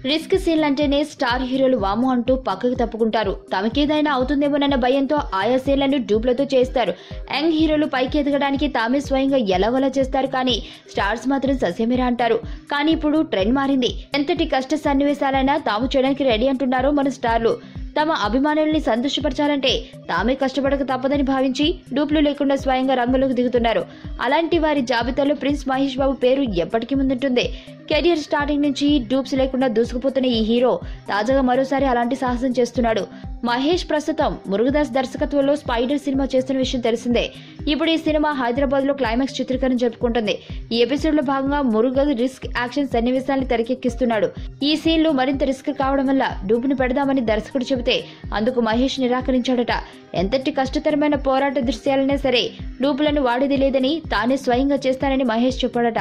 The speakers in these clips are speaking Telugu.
రిస్క్ సీన్లంటేనే స్టార్ హీరోలు వాము అంటూ పక్కకు తప్పుకుంటారు. తమకేదైనా అవుతుందేమోనన్న భయంతో ఆయా సీన్లను డూప్లతో చేస్తారు. యంగ్ హీరోలు పైకి ఎదగడానికి తామే స్వయంగా ఎలాగోలా చేస్తారు. కానీ స్టార్స్ మాత్రం ససేమిరా అంటారు. కానీ ఇప్పుడు ట్రెండ్ మారింది. ఎంతటి కష్ట సన్నివేశాలైనా తాము చేయడానికి రెడీ అంటున్నారు మన స్టార్లు. తమ అభిమానుల్ని సంతోషపరచాలంటే తామే కష్టపడక తప్పదని భావించి డూప్లు లేకుండా స్వయంగా రంగంలోకి దిగుతున్నారు. అలాంటి వారి జాబితాలో ప్రిన్స్ మహేష్ బాబు పేరు ఎప్పటికీ ముందుంటుంది. కెరియర్ స్టార్టింగ్ నుంచి డూప్స్ లేకుండా దూసుకుపోతున్న ఈ హీరో తాజాగా మరోసారి అలాంటి సాహసం చేస్తున్నాడు. మహేష్ ప్రస్తుతం మురుగదాస్ దర్శకత్వంలో స్పైడర్ సినిమా చేస్తున్న విషయం తెలిసిందే. ఇప్పుడు ఈ సినిమా హైదరాబాద్ లో క్లైమాక్స్ చిత్రీకరణ జరుపుకుంటుంది. ఈ ఎపిసోడ్ లో భాగంగా మురుగద్ రిస్క్ యాక్షన్ సన్నివేశాన్ని తెరకెక్కిస్తున్నాడు. ఈ సీన్లు మరింత రిస్క్ కావడం వల్ల డూప్ను పెడదామని దర్శకుడు చెబితే అందుకు మహేష్ నిరాకరించాడట. ఎంతటి కష్టతరమైన పోరాట దృశ్యాలైనా సరే డూపులను వాడేది లేదని తానే స్వయంగా చేస్తానని మహేష్ చెప్పాడట.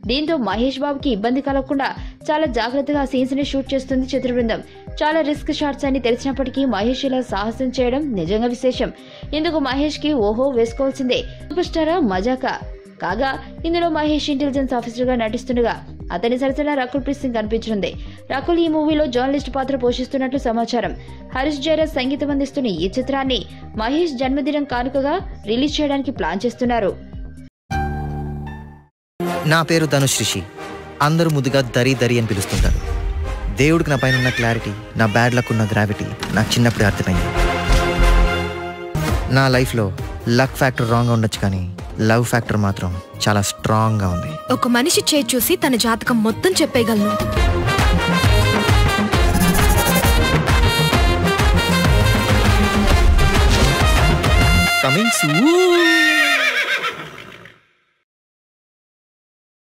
దీంతో మహేష్ బాబుకి ఇబ్బంది కలగకుండా చాలా జాగ్రత్తగా సీన్స్ ని షూట్ చేస్తుంది చిత్ర బృందం. చాలా రిస్క్ షాట్స్ అని తెలిసినప్పటికీ మహేష్ ఇలా సాహసం చేయడం నిజంగా విశేషం. ఇందుకు మహేష్ కి ఓహో వేసుకోవాల్సిందే. సూపర్ స్టారా మజాకా. కాగా ఇందులో మహేష్ ఇంటెలిజెన్స్ ఆఫీసర్ గా నటిస్తుండగా అతని సరసన రకుల్ ప్రీత్ సింగ్ కనిపించనుంది. రకుల్ ఈ మూవీలో జర్నలిస్ట్ పాత్ర పోషిస్తున్నట్లు సమాచారం. హరీష్ జయరాజ్ సంగీతం అందిస్తున్న ఈ చిత్రాన్ని మహేష్ జన్మదినం కానుకగా రిలీజ్ చేయడానికి ప్లాన్ చేస్తున్నారు. నా పేరు ధనుష్ రిషి. అందరూ ముద్దుగా దరి దరి అని పిలుస్తుంటారు. దేవుడికి నా పైన ఉన్న క్లారిటీ, నా బ్యాడ్ లక్ ఉన్న గ్రావిటీ నాకు చిన్నప్పుడే అర్థమైంది. నా లైఫ్లో లక్ ఫ్యాక్టర్ రాంగ్గా ఉండొచ్చు, కానీ లవ్ ఫ్యాక్టర్ మాత్రం చాలా స్ట్రాంగ్గా ఉంది. ఒక మనిషి చేయి చూసి తన జాతకం మొత్తం చెప్పేయగలను. Coming soon.